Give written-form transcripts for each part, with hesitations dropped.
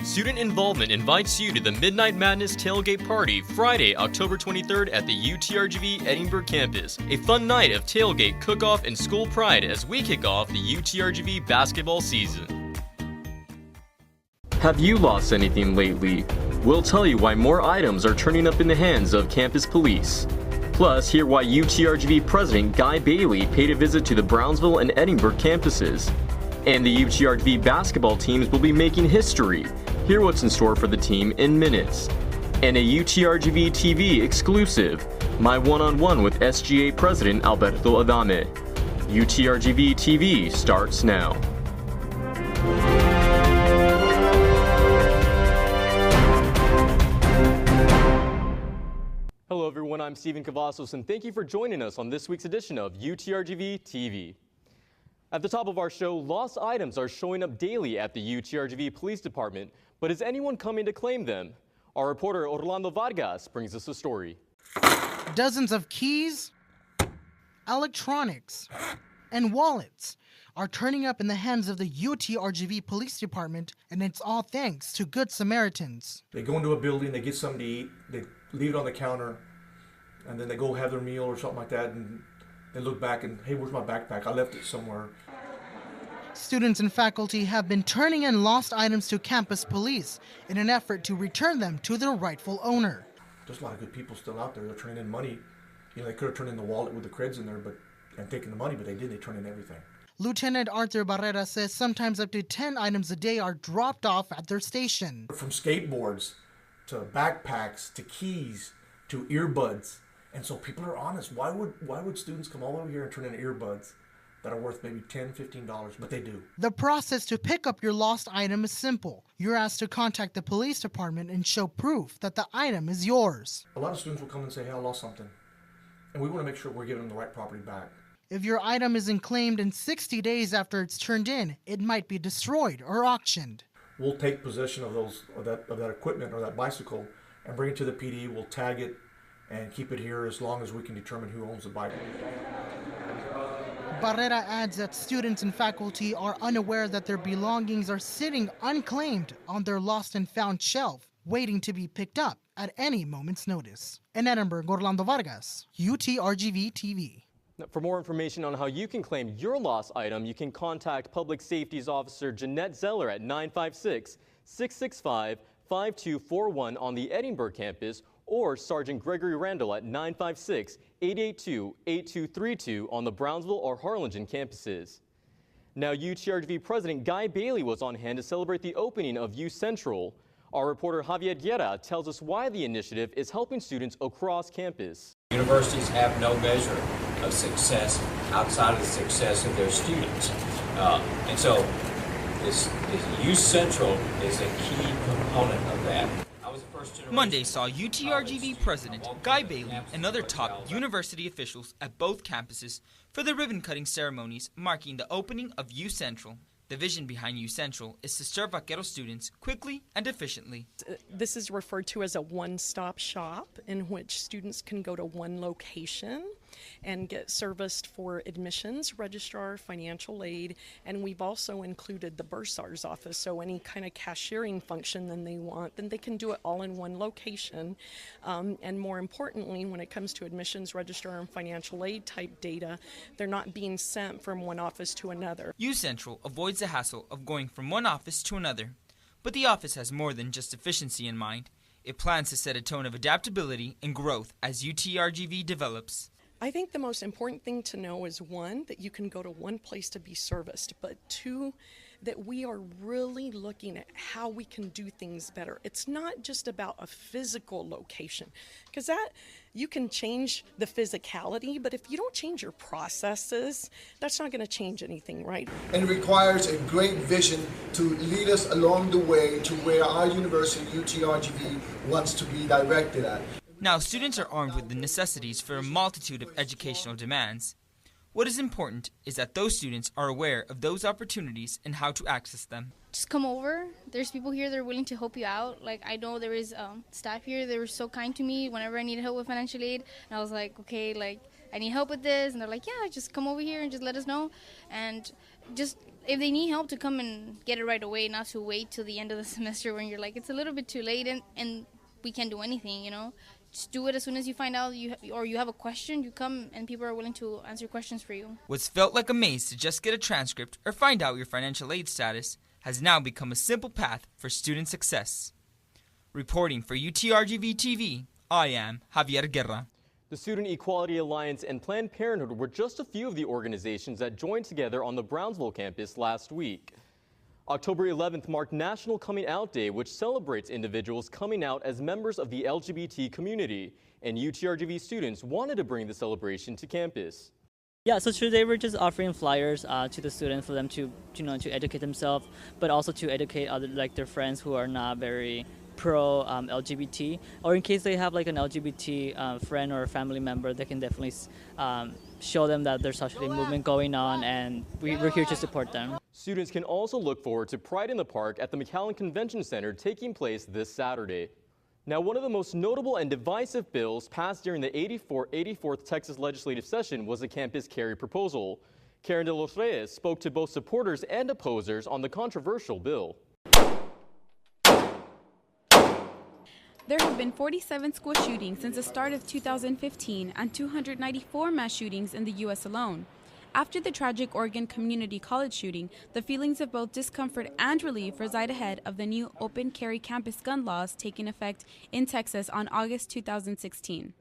Student Involvement invites you to the Midnight Madness Tailgate Party Friday, October 23rd at the UTRGV Edinburgh campus. A fun night of tailgate, cook-off, and school pride as we kick off the UTRGV basketball season. Have you lost anything lately? We'll tell you why more items are turning up in the hands of campus police. Plus, hear why UTRGV President Guy Bailey paid a visit to the Brownsville and Edinburgh campuses. And the UTRGV basketball teams will be making history. Hear what's in store for the team in minutes. And a UTRGV TV exclusive, my one-on-one with SGA President Alberto Adame. UTRGV TV starts now. Hello everyone, I'm Steven Cavazos and thank you for joining us on this week's edition of UTRGV TV. At the top of our show, lost items are showing up daily at the UTRGV Police Department, but is anyone coming to claim them? Our reporter Orlando Vargas brings us a story. Dozens of keys, electronics, and wallets are turning up in the hands of the UTRGV Police Department, and it's all thanks to Good Samaritans. They go into a building, they get something to eat, they leave it on the counter, and then they go have their meal or something like that, and they look back and, hey, where's my backpack? I left it somewhere. Students and faculty have been turning in lost items to campus police in an effort to return them to their rightful owner. There's a lot of good people still out there. They're turning in money. You know, they could have turned in the wallet with the creds in there and taken the money, but they didn't. They turned in everything. Lieutenant Arthur Barrera says sometimes up to 10 items a day are dropped off at their station. From skateboards to backpacks to keys to earbuds. And so people are honest. Why would students come all over here and turn in earbuds that are worth maybe $10, $15, but they do? The process to pick up your lost item is simple. You're asked to contact the police department and show proof that the item is yours. A lot of students will come and say, hey, I lost something. And we want to make sure we're giving them the right property back. If your item isn't claimed in 60 days after it's turned in, it might be destroyed or auctioned. We'll take possession of that equipment or that bicycle and bring it to the PD. We'll tag it and keep it here as long as we can determine who owns the bike. Barrera adds that students and faculty are unaware that their belongings are sitting unclaimed on their lost and found shelf, waiting to be picked up at any moment's notice. In Edinburgh, Orlando Vargas, UTRGV TV. For more information on how you can claim your lost item, you can contact Public Safeties Officer Jeanette Zeller at 956-665-5241 on the Edinburgh campus, or Sergeant Gregory Randall at 956-882-8232 on the Brownsville or Harlingen campuses. Now, UTRGV President Guy Bailey was on hand to celebrate the opening of U Central. Our reporter Javier Guerra tells us why the initiative is helping students across campus. Universities have no measure of success outside of the success of their students. And so this U Central is a key component of that. Monday saw UTRGV President Guy Bailey and other top university officials at both campuses for the ribbon-cutting ceremonies marking the opening of U Central. The vision behind U Central is to serve Vaquero students quickly and efficiently. This is referred to as a one-stop shop in which students can go to one location and get serviced for admissions, registrar, financial aid, and we've also included the bursar's office, so any kind of cashiering function then they can do it all in one location. And more importantly, when it comes to admissions, registrar, and financial aid type data, they're not being sent from one office to another. U Central avoids the hassle of going from one office to another, but the office has more than just efficiency in mind. It plans to set a tone of adaptability and growth as UTRGV develops. I think the most important thing to know is, one, that you can go to one place to be serviced, but two, that we are really looking at how we can do things better. It's not just about a physical location, because that you can change the physicality, but if you don't change your processes, that's not going to change anything, right? And it requires a great vision to lead us along the way to where our university, UTRGV, wants to be directed at. Now, students are armed with the necessities for a multitude of educational demands. What is important is that those students are aware of those opportunities and how to access them. Just come over. There's people here that are willing to help you out. Like, I know there is staff here. They were so kind to me whenever I needed help with financial aid. And I was like, okay, like, I need help with this. And they're like, yeah, just come over here and just let us know. And just if they need help, to come and get it right away, not to wait till the end of the semester when you're like, it's a little bit too late and we can't do anything, you know. Just do it as soon as you find out you have a question, you come and people are willing to answer questions for you. What's felt like a maze to just get a transcript or find out your financial aid status has now become a simple path for student success. Reporting for UTRGV TV, I am Javier Guerra. The Student Equality Alliance and Planned Parenthood were just a few of the organizations that joined together on the Brownsville campus last week. October 11th marked National Coming Out Day, which celebrates individuals coming out as members of the LGBT community, and UTRGV students wanted to bring the celebration to campus. Yeah, so today we're just offering flyers to the students for them to educate themselves, but also to educate their friends who are not very pro LGBT, or in case they have like an LGBT friend or family member, they can definitely show them that there's actually a movement going on, and we're here to support them. Students can also look forward to Pride in the Park at the McAllen Convention Center taking place this Saturday. Now, one of the most notable and divisive bills passed during the 84th Texas legislative session was the campus carry proposal. Karen de los Reyes spoke to both supporters and opposers on the controversial bill. There have been 47 school shootings since the start of 2015 and 294 mass shootings in the U.S. alone. After the tragic Oregon Community College shooting, the feelings of both discomfort and relief reside ahead of the new open carry campus gun laws taking effect in Texas on August 2016.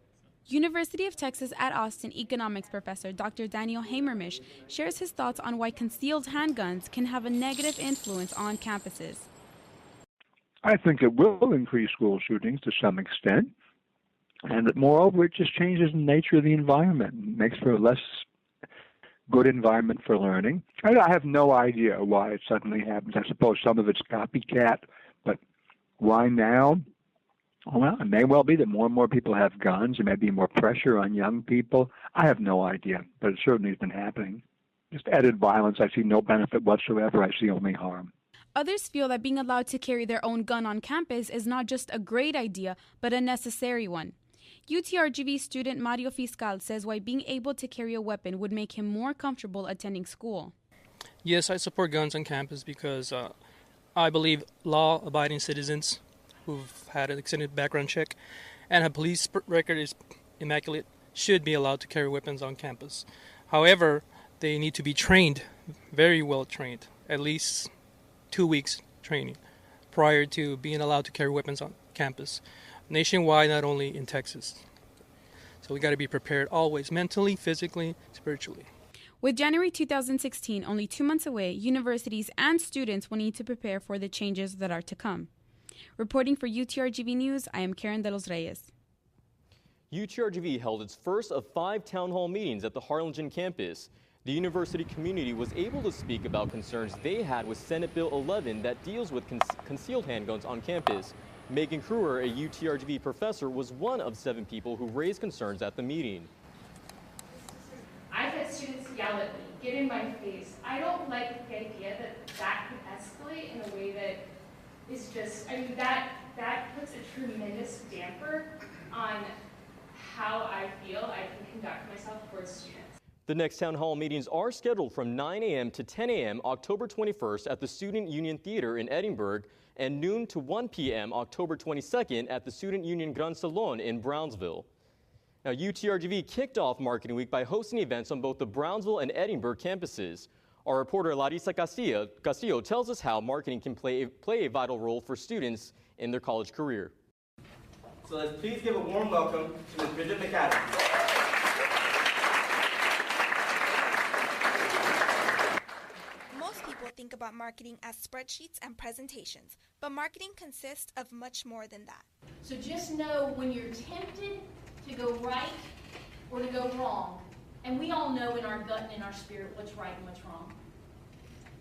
University of Texas at Austin economics professor Dr. Daniel Hamermish shares his thoughts on why concealed handguns can have a negative influence on campuses. I think it will increase school shootings to some extent, and moreover, it just changes the nature of the environment, makes for a less good environment for learning. I have no idea why it suddenly happens. I suppose some of it's copycat, but why now? Well, it may well be that more and more people have guns. There may be more pressure on young people. I have no idea, but it certainly has been happening. Just added violence. I see no benefit whatsoever. I see only harm. Others feel that being allowed to carry their own gun on campus is not just a great idea, but a necessary one. UTRGV student Mario Fiscal says why being able to carry a weapon would make him more comfortable attending school. Yes, I support guns on campus because I believe law-abiding citizens who've had an extended background check and a police record is immaculate should be allowed to carry weapons on campus. However, they need to be trained, very well trained, at least 2 weeks training prior to being allowed to carry weapons on campus. Nationwide, not only in Texas. So we got to be prepared always, mentally, physically, spiritually. With January 2016 only 2 months away, universities and students will need to prepare for the changes that are to come. Reporting for UTRGV News, I am Karen de los Reyes. UTRGV held its first of 5 town hall meetings at the Harlingen campus. The university community was able to speak about concerns they had with Senate Bill 11 that deals with concealed handguns on campus. Megan Kruer, a UTRGV professor, was one of 7 people who raised concerns at the meeting. I've had students yell at me, get in my face. I don't like the idea that that could escalate in a way that is just, I mean, that puts a tremendous damper on how I feel I can conduct myself towards students. The next town hall meetings are scheduled from 9 a.m. to 10 a.m. October 21st at the Student Union Theater in Edinburgh and noon to 1 p.m. October 22nd at the Student Union Gran Salon in Brownsville. Now, UTRGV kicked off Marketing Week by hosting events on both the Brownsville and Edinburgh campuses. Our reporter Larissa Castillo tells us how marketing can play a vital role for students in their college career. So let's please give a warm welcome to Ms. Bridget McAdams. Think about marketing as spreadsheets and presentations, but marketing consists of much more than that. So just know when you're tempted to go right or to go wrong, and we all know in our gut and in our spirit what's right and what's wrong.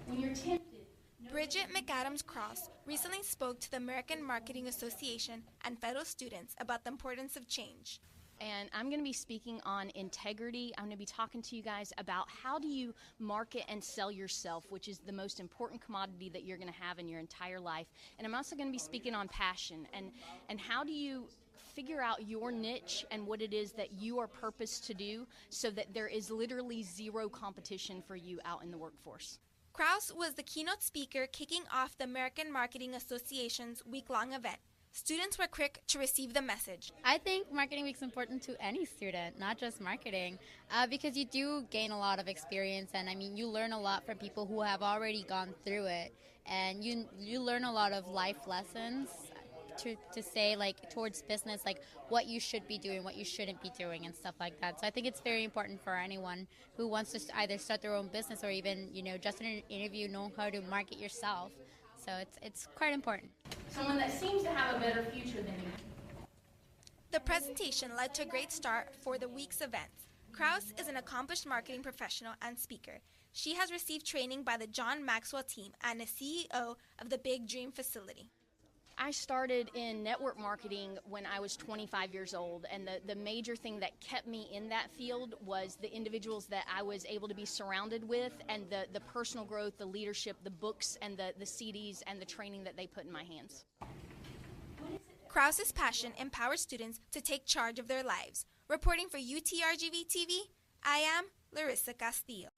When you're tempted. Bridget McAdams Cross recently spoke to the American Marketing Association and fellow students about the importance of change. And I'm going to be speaking on integrity. I'm going to be talking to you guys about how do you market and sell yourself, which is the most important commodity that you're going to have in your entire life. And I'm also going to be speaking on passion and how do you figure out your niche and what it is that you are purposed to do so that there is literally zero competition for you out in the workforce. Krause was the keynote speaker kicking off the American Marketing Association's week-long event. Students were quick to receive the message. I think Marketing Week is important to any student, not just marketing, because you do gain a lot of experience, and I mean, you learn a lot from people who have already gone through it, and you learn a lot of life lessons to say, like, towards business, like what you should be doing, what you shouldn't be doing, and stuff like that. So I think it's very important for anyone who wants to either start their own business or even, just in an interview, know how to market yourself. So it's quite important. Someone that seems to have a better future than you. The presentation led to a great start for the week's events. Krause is an accomplished marketing professional and speaker. She has received training by the John Maxwell team and is CEO of the Big Dream facility. I started in network marketing when I was 25 years old, and the major thing that kept me in that field was the individuals that I was able to be surrounded with, and the personal growth, the leadership, the books, and the CDs, and the training that they put in my hands. Krause's passion empowers students to take charge of their lives. Reporting for UTRGV TV, I am Larissa Castillo.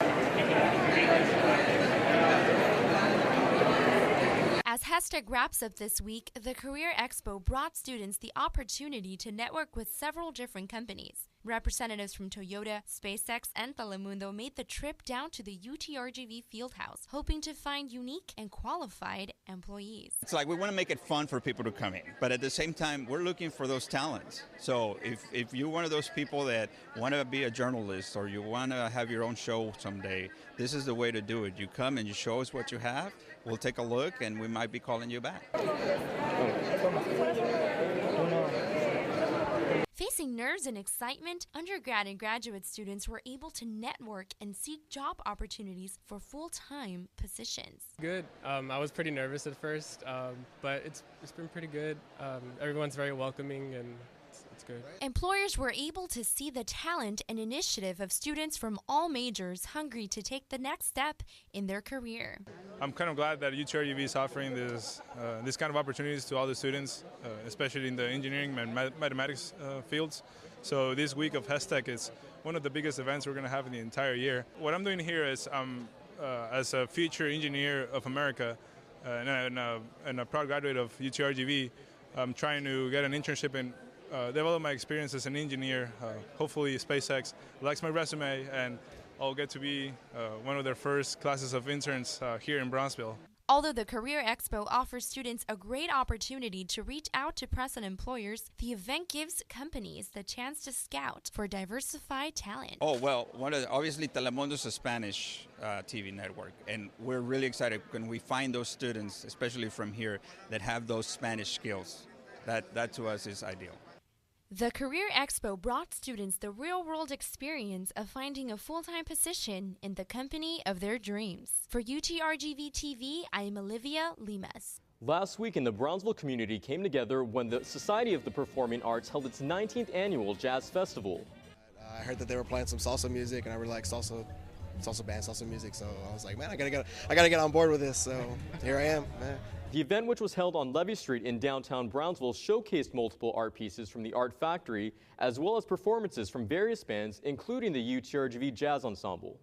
As Hashtag wraps up this week, the Career Expo brought students the opportunity to network with several different companies. Representatives from Toyota, SpaceX, and Telemundo made the trip down to the UTRGV Fieldhouse, hoping to find unique and qualified employees. It's like we want to make it fun for people to come in, but at the same time, we're looking for those talents. So if you're one of those people that want to be a journalist or you want to have your own show someday, this is the way to do it. You come and you show us what you have, we'll take a look, and we might be calling you back. Facing nerves and excitement, undergrad and graduate students were able to network and seek job opportunities for full-time positions. Good. I was pretty nervous at first, but it's been pretty good. Everyone's very welcoming, and it's good. Employers were able to see the talent and initiative of students from all majors hungry to take the next step in their career. I'm kind of glad that UTRGV is offering this kind of opportunities to all the students, especially in the engineering and mathematics fields. So this week of HESTEC is one of the biggest events we're going to have in the entire year. What I'm doing here is as a future engineer of America and a proud graduate of UTRGV, I'm trying to get an internship and develop my experience as an engineer. Hopefully SpaceX likes my resume and I'll get to be one of their first classes of interns here in Brownsville. Although the Career Expo offers students a great opportunity to reach out to present employers, the event gives companies the chance to scout for diversified talent. Oh, well, obviously Telemundo's a Spanish TV network, and we're really excited when we find those students, especially from here, that have those Spanish skills. That to us is ideal. The Career Expo brought students the real-world experience of finding a full-time position in the company of their dreams. For UTRGV TV, I am Olivia Limas. Last weekend, the Brownsville community came together when the Society of the Performing Arts held its 19th annual Jazz Festival. I heard that they were playing some salsa music, and I really like salsa band, salsa music, so I was like, man, I gotta get on board with this, so here I am, man. The event, which was held on Levy Street in downtown Brownsville, showcased multiple art pieces from the Art Factory, as well as performances from various bands, including the UTRGV Jazz Ensemble.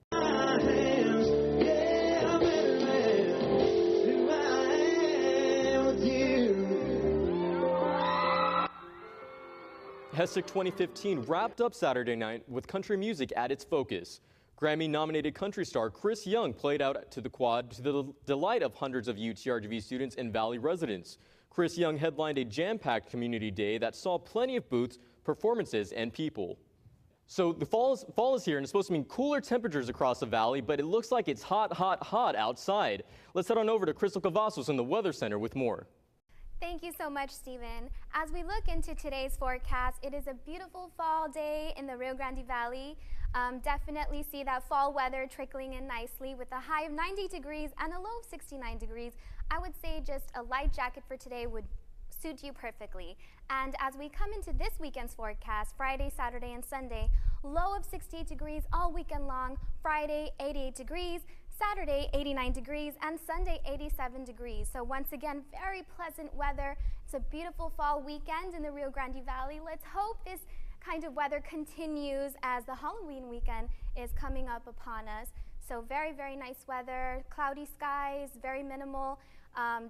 HESTEC 2015 wrapped up Saturday night with country music at its focus. Grammy-nominated country star Chris Young played out to the quad to the delight of hundreds of UTRGV students and Valley residents. Chris Young headlined a jam-packed community day that saw plenty of booths, performances, and people. So the fall is here, and it's supposed to mean cooler temperatures across the valley, but it looks like it's hot, hot, hot outside. Let's head on over to Crystal Cavazos in the Weather Center with more. Thank you so much, Stephen. As we look into today's forecast, it is a beautiful fall day in the Rio Grande Valley. Definitely see that fall weather trickling in nicely with a high of 90 degrees and a low of 69 degrees. I would say just a light jacket for today would suit you perfectly. And as we come into this weekend's forecast, Friday, Saturday, and Sunday, low of 68 degrees all weekend long, Friday 88 degrees, Saturday 89 degrees, and Sunday 87 degrees. So once again, very pleasant weather. It's a beautiful fall weekend in the Rio Grande Valley. Let's hope this kind of weather continues as the Halloween weekend is coming up upon us. So very, very nice weather, cloudy skies, very minimal,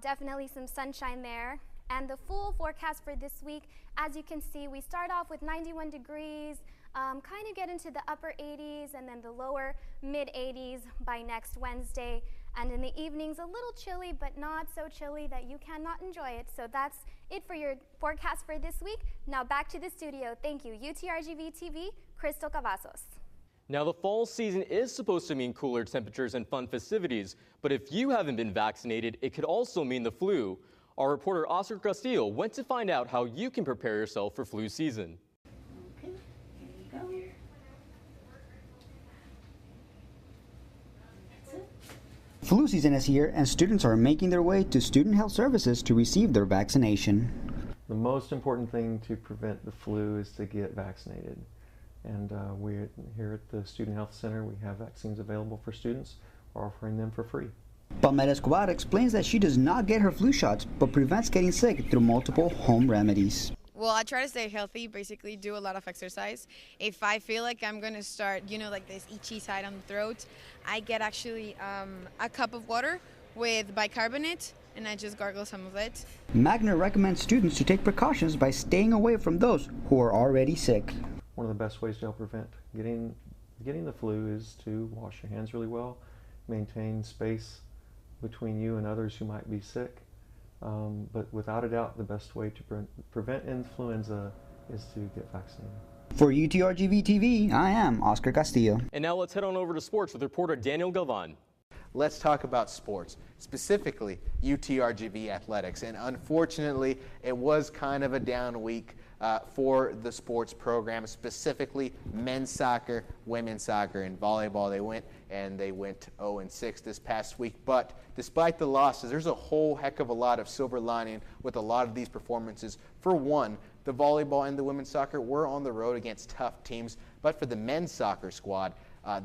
definitely some sunshine there. And the full forecast for this week, as you can see, we start off with 91 degrees, kind of get into the upper 80s and then the lower mid 80s by next Wednesday. And in the evenings, a little chilly, but not so chilly that you cannot enjoy it. So that's it for your forecast for this week. Now back to the studio. Thank you, UTRGV TV, Crystal Cavazos. Now, the fall season is supposed to mean cooler temperatures and fun festivities, but if you haven't been vaccinated, it could also mean the flu. Our reporter Oscar Castillo went to find out how you can prepare yourself for flu season. Okay, here you go. That's it. Flu season is here and students are making their way to Student Health Services to receive their vaccination. The most important thing to prevent the flu is to get vaccinated. And we're here at the Student Health Center. We have vaccines available for students. We're offering them for free. Palmera Escobar explains that she does not get her flu shots, but prevents getting sick through multiple home remedies. Well, I try to stay healthy, basically do a lot of exercise. If I feel like I'm going to start, like this itchy side on the throat, I get actually a cup of water with bicarbonate, and I just gargle some of it. Magner recommends students to take precautions by staying away from those who are already sick. One of the best ways to help prevent getting the flu is to wash your hands really well, maintain space between you and others who might be sick. But without a doubt, the best way to prevent influenza is to get vaccinated. For UTRGV TV, I am Oscar Castillo. And now let's head on over to sports with reporter Daniel Galvan. Let's talk about sports, specifically UTRGV athletics. And unfortunately, it was kind of a down week for the sports program, specifically men's soccer, women's soccer, and volleyball. They went 0-6 this past week. But despite the losses, there's a whole heck of a lot of silver lining with a lot of these performances. For one, the volleyball and the women's soccer were on the road against tough teams. But for the men's soccer squad,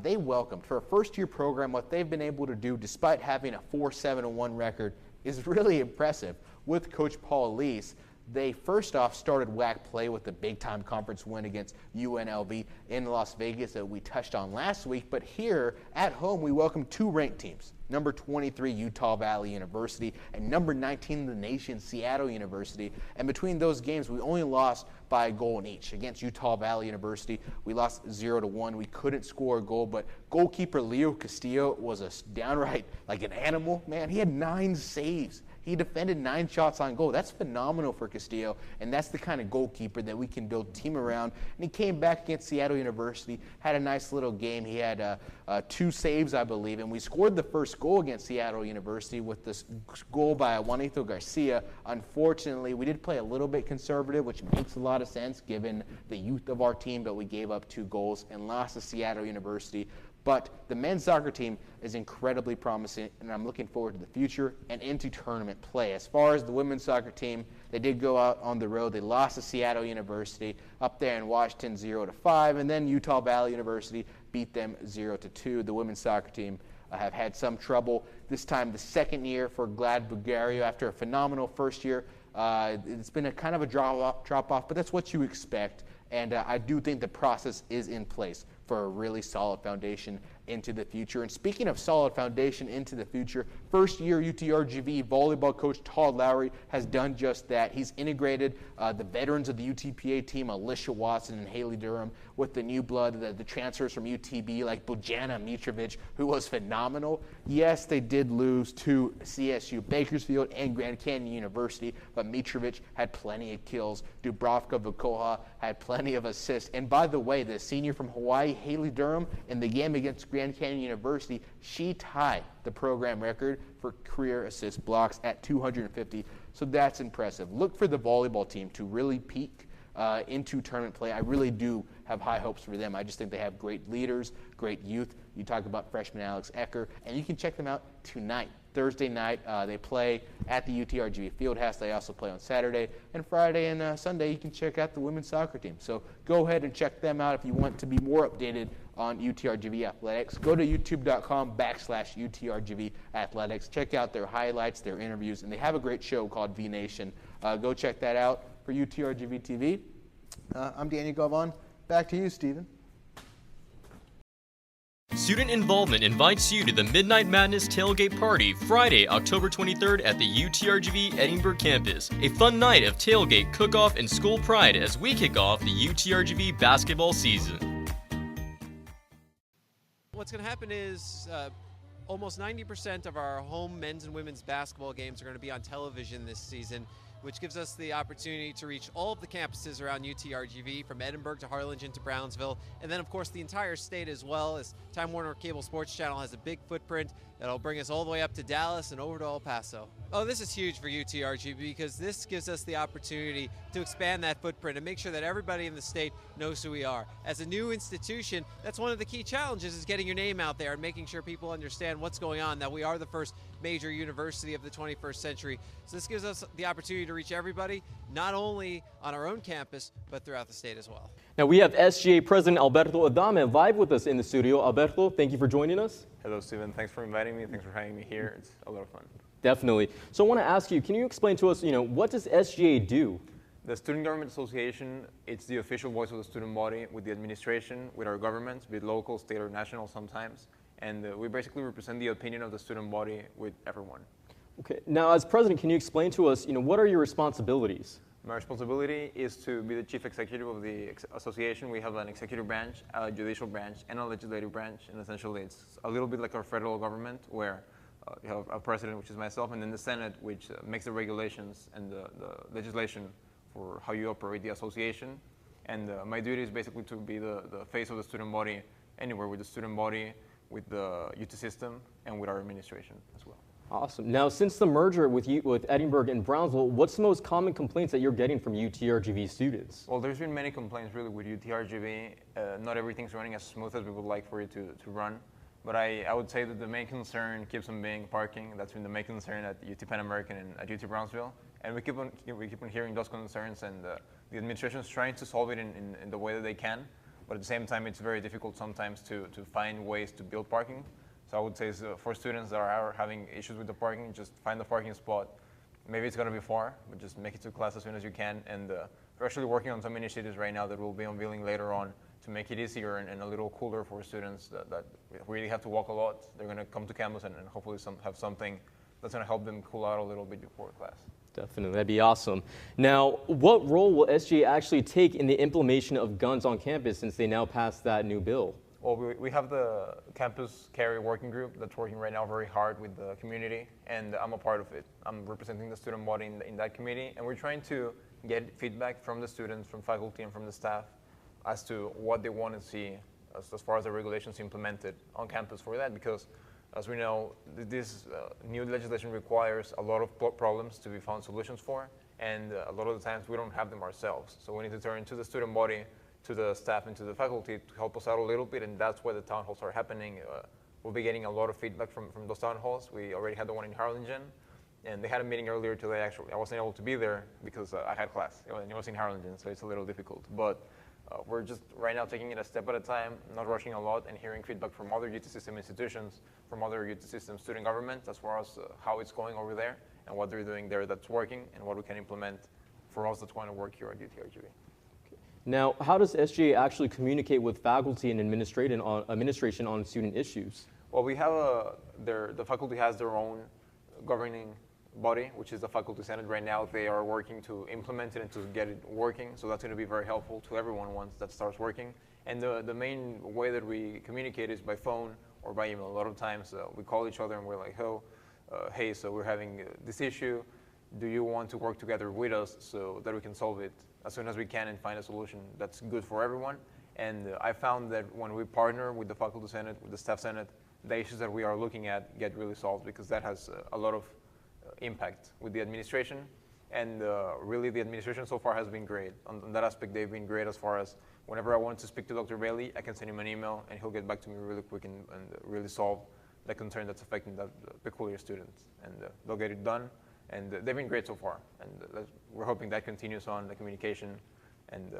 they welcomed, for a first-year program, what they've been able to do despite having a 4-7-1 record is really impressive. With Coach Paul Lees, they first off started WAC play with a big-time conference win against UNLV in Las Vegas that we touched on last week. But here at home, we welcome two ranked teams, number 23 Utah Valley University and number 19 in the nation Seattle University. And between those games, we only lost by a goal in each. Against Utah Valley University, we lost 0-1. We couldn't score a goal, but goalkeeper Leo Castillo was a downright like an animal. Man, he had 9 saves. He defended 9 shots on goal. That's phenomenal for Castillo, and that's the kind of goalkeeper that we can build a team around. And he came back against Seattle University, had a nice little game. He had 2 saves, I believe, and we scored the first goal against Seattle University with this goal by Juanito Garcia. Unfortunately, we did play a little bit conservative, which makes a lot of sense given the youth of our team, but we gave up 2 goals and lost to Seattle University. But the men's soccer team is incredibly promising, and I'm looking forward to the future and into tournament play. As far as the women's soccer team, they did go out on the road. They lost to Seattle University up there in Washington 0-5, and then Utah Valley University beat them 0-2. The women's soccer team have had some trouble. This time, the second year for Glad Bulgaria after a phenomenal first year. It's been a kind of a drop-off, but that's what you expect. And I do think the process is in place for a really solid foundation into the future. And speaking of solid foundation into the future, first-year UTRGV volleyball coach Todd Lowry has done just that. He's integrated the veterans of the UTPA team, Alicia Watson and Haley Durham, with the new blood, the transfers from UTB like Bojana Mitrovic, who was phenomenal. Yes, they did lose to CSU Bakersfield and Grand Canyon University, but Mitrovic had plenty of kills. Dubravka Vukoha had plenty of assists. And by the way, the senior from Hawaii, Haley Durham, in the game against Grand Canyon University, she tied the program record for career assist blocks at 250. So that's impressive. Look for the volleyball team to really peak into tournament play. I really do have high hopes for them. I just think they have great leaders, great youth. You talk about freshman Alex Ecker, and you can check them out tonight. Thursday night, they play at the UTRGV Fieldhouse. They also play on Saturday. And Friday and Sunday, you can check out the women's soccer team. So go ahead and check them out if you want to be more updated on UTRGV Athletics. Go to youtube.com/UTRGV Athletics. Check out their highlights, their interviews, and they have a great show called V-Nation. Go check that out for UTRGV TV. I'm Daniel Galvan. Back to you, Stephen. Student Involvement invites you to the Midnight Madness Tailgate Party Friday, October 23rd at the UTRGV Edinburgh campus. A fun night of tailgate, cook-off, and school pride as we kick off the UTRGV basketball season. What's going to happen is almost 90% of our home men's and women's basketball games are going to be on television this season, which gives us the opportunity to reach all of the campuses around UTRGV, from Edinburgh to Harlingen to Brownsville, and then of course the entire state as well, as Time Warner Cable Sports Channel has a big footprint that'll bring us all the way up to Dallas and over to El Paso. Oh, this is huge for UTRGV because this gives us the opportunity to expand that footprint and make sure that everybody in the state knows who we are. As a new institution, that's one of the key challenges, is getting your name out there and making sure people understand what's going on, that we are the first major university of the 21st century. So this gives us the opportunity to reach everybody, not only on our own campus, but throughout the state as well. Now we have SGA President Alberto Adame live with us in the studio. Alberto, thank you for joining us. Hello, Steven. Thanks for inviting me. Thanks for having me here. It's a lot of fun. Definitely. So I want to ask you, can you explain to us, what does SGA do? The Student Government Association, it's the official voice of the student body with the administration, with our governments, be it local, state, or national sometimes. And we basically represent the opinion of the student body with everyone. Okay. Now, as president, can you explain to us, what are your responsibilities? My responsibility is to be the chief executive of the association. We have an executive branch, a judicial branch, and a legislative branch. And essentially, it's a little bit like our federal government, where you have a president, which is myself, and then the Senate, which makes the regulations and the legislation for how you operate the association. And my duty is basically to be the face of the student body anywhere, with the student body, with the UT system, and with our administration as well. Awesome. Now, since the merger with Edinburgh and Brownsville, what's the most common complaints that you're getting from UTRGV students? Well, there's been many complaints really with UTRGV. Not everything's running as smooth as we would like for it to run. But I would say that the main concern keeps on being parking. That's been the main concern at UT Pan American and at UT Brownsville. And we keep on hearing those concerns, and the administration is trying to solve it in the way that they can. But at the same time, it's very difficult sometimes to find ways to build parking. So I would say for students that are having issues with the parking, just find the parking spot. Maybe it's going to be far, but just make it to class as soon as you can. And we're actually working on some initiatives right now that we'll be unveiling later on to make it easier and a little cooler for students that really have to walk a lot. They're going to come to campus and hopefully have something that's going to help them cool out a little bit before class. Definitely, that'd be awesome. Now, what role will SGA actually take in the implementation of guns on campus since they now passed that new bill? Well, we have the campus carry working group that's working right now very hard with the community, and I'm a part of it. I'm representing the student body in that committee, and we're trying to get feedback from the students, from faculty, and from the staff as to what they want to see as far as the regulations implemented on campus for that, because as we know, this new legislation requires a lot of problems to be found solutions for, and a lot of the times we don't have them ourselves. So we need to turn to the student body, to the staff, and to the faculty to help us out a little bit, and that's where the town halls are happening. We'll be getting a lot of feedback from those town halls. We already had the one in Harlingen, and they had a meeting earlier today. Actually, I wasn't able to be there because I had class, and it was in Harlingen, so it's a little difficult. But we're just right now taking it a step at a time, not rushing a lot, and hearing feedback from other UT system institutions, from other UT system student governments, as far as how it's going over there and what they're doing there that's working, and what we can implement for us that's going to work here at UTRGV. Now, how does SGA actually communicate with faculty and administration on student issues? Well, we have the faculty has their own governing body, which is the Faculty Senate. Right now, they are working to implement it and to get it working, so that's going to be very helpful to everyone once that starts working. And the main way that we communicate is by phone or by email. A lot of times we call each other and we're like, hey, so we're having this issue. Do you want to work together with us so that we can solve it as soon as we can and find a solution that's good for everyone? And I found that when we partner with the Faculty Senate, with the Staff Senate, the issues that we are looking at get really solved, because that has a lot of impact with the administration. And really the administration so far has been great. On that aspect, they've been great as far as whenever I want to speak to Dr. Bailey, I can send him an email and he'll get back to me really quick and really solve the concern that's affecting that peculiar students. And they'll get it done. And they've been great so far. And we're hoping that continues on, the communication and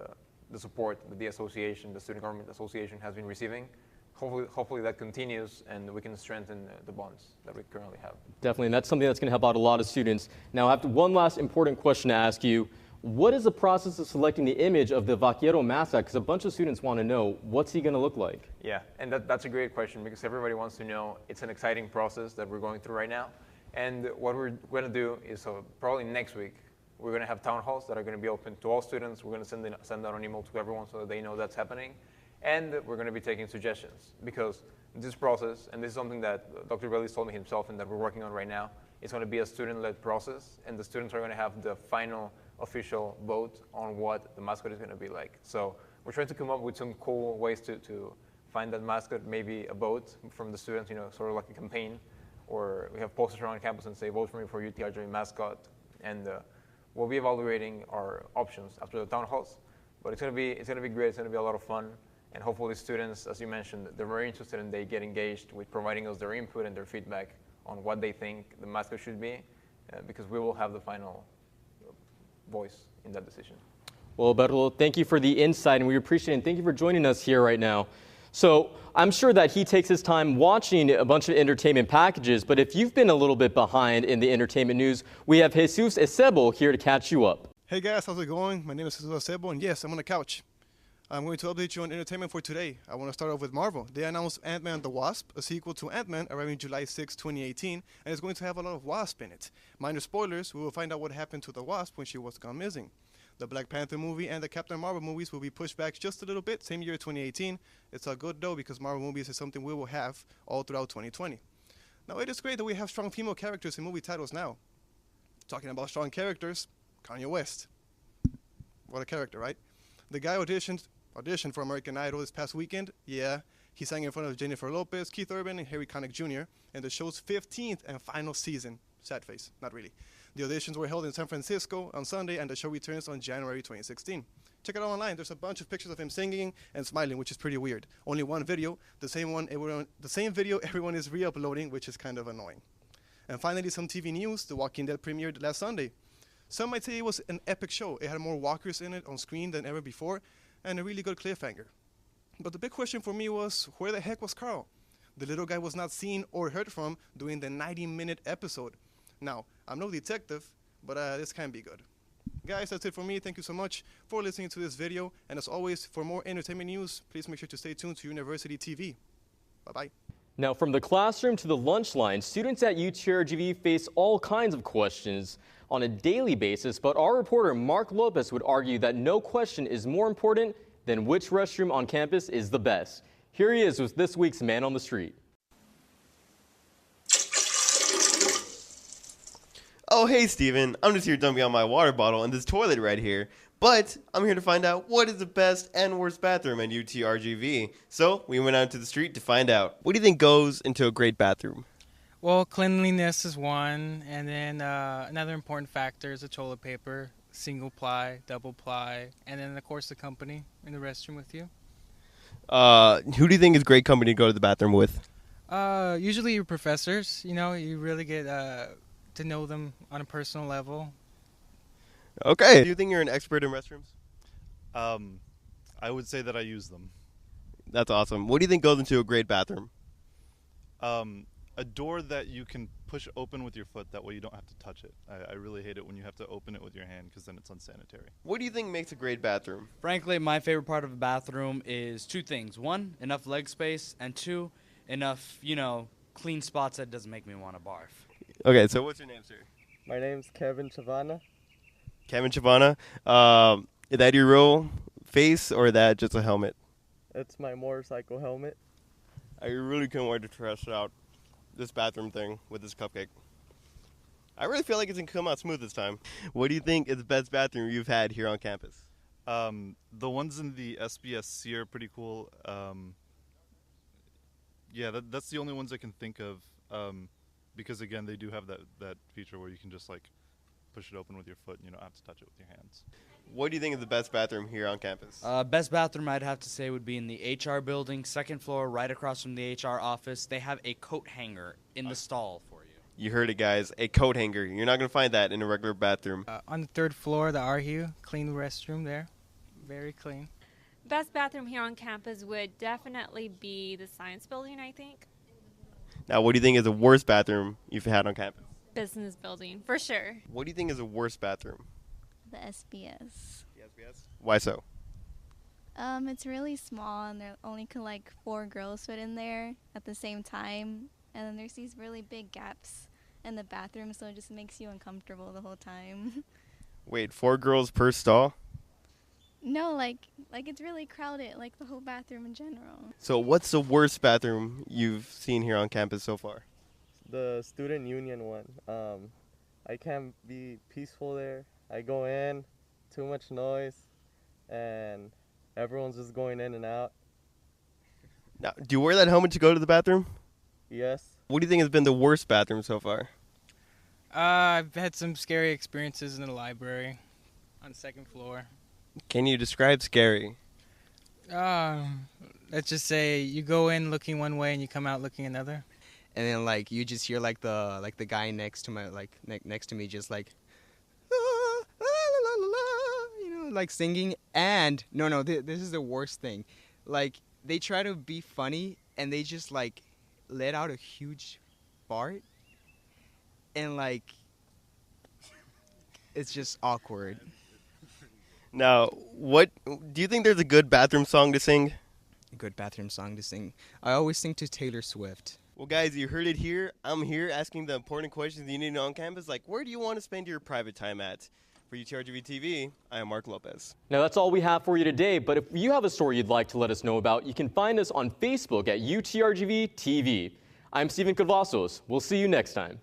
the support that the association, the Student Government Association, has been receiving. Hopefully that continues and we can strengthen the bonds that we currently have. Definitely, and that's something that's going to help out a lot of students. Now, I have one last important question to ask you. What is the process of selecting the image of the vaquero mascot? Because a bunch of students want to know, what's he going to look like? Yeah, and that's a great question because everybody wants to know. It's an exciting process that we're going through right now. And what we're going to do is, so probably next week, we're going to have town halls that are going to be open to all students. We're going to send out an email to everyone so that they know that's happening. And we're going to be taking suggestions because this process, and this is something that Dr. Bailey told me himself and that we're working on right now, it's going to be a student-led process, and the students are going to have the final official vote on what the mascot is going to be like. So we're trying to come up with some cool ways to find that mascot, maybe a vote from the students, sort of like a campaign, or we have posters around campus and say, vote for me for UTRGV mascot, and we'll be evaluating our options after the town halls. But it's going to be great, it's going to be a lot of fun, and hopefully students, as you mentioned, they're very interested and they get engaged with providing us their input and their feedback on what they think the mascot should be, because we will have the final voice in that decision. Well, Alberto, thank you for the insight, and we appreciate it. And thank you for joining us here right now. So I'm sure that he takes his time watching a bunch of entertainment packages, but if you've been a little bit behind in the entertainment news, we have Jesus Esebo here to catch you up. Hey guys, how's it going? My name is Jesus Esebo, and yes, I'm on the couch. I'm going to update you on entertainment for today. I want to start off with Marvel. They announced Ant-Man and the Wasp, a sequel to Ant-Man, arriving July 6, 2018, and it's going to have a lot of Wasp in it. Minor spoilers, we will find out what happened to the Wasp when she was gone missing. The Black Panther movie and the Captain Marvel movies will be pushed back just a little bit, same year 2018. It's all good though, because Marvel movies is something we will have all throughout 2020. Now, it is great that we have strong female characters in movie titles now. Talking about strong characters, Kanye West. What a character, right? The guy auditioned for American Idol this past weekend. Yeah, he sang in front of Jennifer Lopez, Keith Urban, and Harry Connick Jr. in the show's 15th and final season. Sad face, not really. The auditions were held in San Francisco on Sunday, and the show returns on January 2016. Check it out online. There's a bunch of pictures of him singing and smiling, which is pretty weird. Only one video, the same video everyone is re-uploading, which is kind of annoying. And finally, some TV news. The Walking Dead premiered last Sunday. Some might say it was an epic show. It had more walkers in it on screen than ever before, and a really good cliffhanger. But the big question for me was, where the heck was Carl? The little guy was not seen or heard from during the 90-minute episode. Now, I'm no detective, but this can be good. Guys, that's it for me. Thank you so much for listening to this video. And as always, for more entertainment news, please make sure to stay tuned to University TV. Bye-bye. Now, from the classroom to the lunch line, students at UTRGV face all kinds of questions on a daily basis, but our reporter Mark Lopez would argue that no question is more important than which restroom on campus is the best. Here he is with this week's Man on the Street. Oh, hey, Steven. I'm just here dumping out my water bottle in this toilet right here. But I'm here to find out what is the best and worst bathroom at UTRGV. So we went out to the street to find out. What do you think goes into a great bathroom? Well, cleanliness is one, and then another important factor is the toilet paper, single ply, double ply, and then of course the company in the restroom with you. Who do you think is great company to go to the bathroom with? Usually your professors. You really get to know them on a personal level. Okay. Do you think you're an expert in restrooms? I would say that I use them. That's awesome. What do you think goes into a great bathroom? A door that you can push open with your foot. That way you don't have to touch it. I really hate it when you have to open it with your hand because then it's unsanitary. What do you think makes a great bathroom? Frankly, my favorite part of a bathroom is two things. One, enough leg space, and two, enough, clean spots that doesn't make me want to barf. Okay, so what's your name, sir? My name's Kevin Chavana. Kevin Chavana. Is that your real face or is that just a helmet? It's my motorcycle helmet. I really couldn't wait to test out this bathroom thing with this cupcake. I really feel like it's going to come out smooth this time. What do you think is the best bathroom you've had here on campus? The ones in the SBSC are pretty cool. Yeah, that's the only ones I can think of. Because again, they do have that feature where you can just push it open with your foot and you don't have to touch it with your hands. What do you think is the best bathroom here on campus? Best bathroom I'd have to say would be in the HR building, second floor, right across from the HR office. They have a coat hanger in the stall for you. You heard it, guys. A coat hanger. You're not going to find that in a regular bathroom. On the third floor, the RU, clean restroom there. Very clean. Best bathroom here on campus would definitely be the science building, I think. Now, what do you think is the worst bathroom you've had on campus? Business building, for sure. What do you think is the worst bathroom? The SBS. The SBS? Why so? It's really small, and there only could like 4 girls fit in there at the same time, and then there's these really big gaps in the bathroom, so it just makes you uncomfortable the whole time. Wait, 4 girls per stall? No, like it's really crowded, like the whole bathroom in general. So what's the worst bathroom you've seen here on campus so far? The student union one. I can't be peaceful there. I go in, too much noise, and everyone's just going in and out. Now, do you wear that helmet to go to the bathroom? Yes. What do you think has been the worst bathroom so far? I've had some scary experiences in the library on the 2nd floor. Can you describe scary? Let's just say you go in looking one way and you come out looking another. And then like you just hear like the guy next to my next to me just like like singing. And no this is the worst thing. Like they try to be funny and they just like let out a huge fart, and like it's just awkward. Now, what do you think there's a good bathroom song to sing? A good bathroom song to sing. I always sing to Taylor Swift. Well, guys, you heard it here. I'm here asking the important questions you need to know on campus, like where do you want to spend your private time at? For UTRGV TV, I am Mark Lopez. Now, that's all we have for you today, but if you have a story you'd like to let us know about, you can find us on Facebook at UTRGV TV. I'm Stephen Cavazos. We'll see you next time.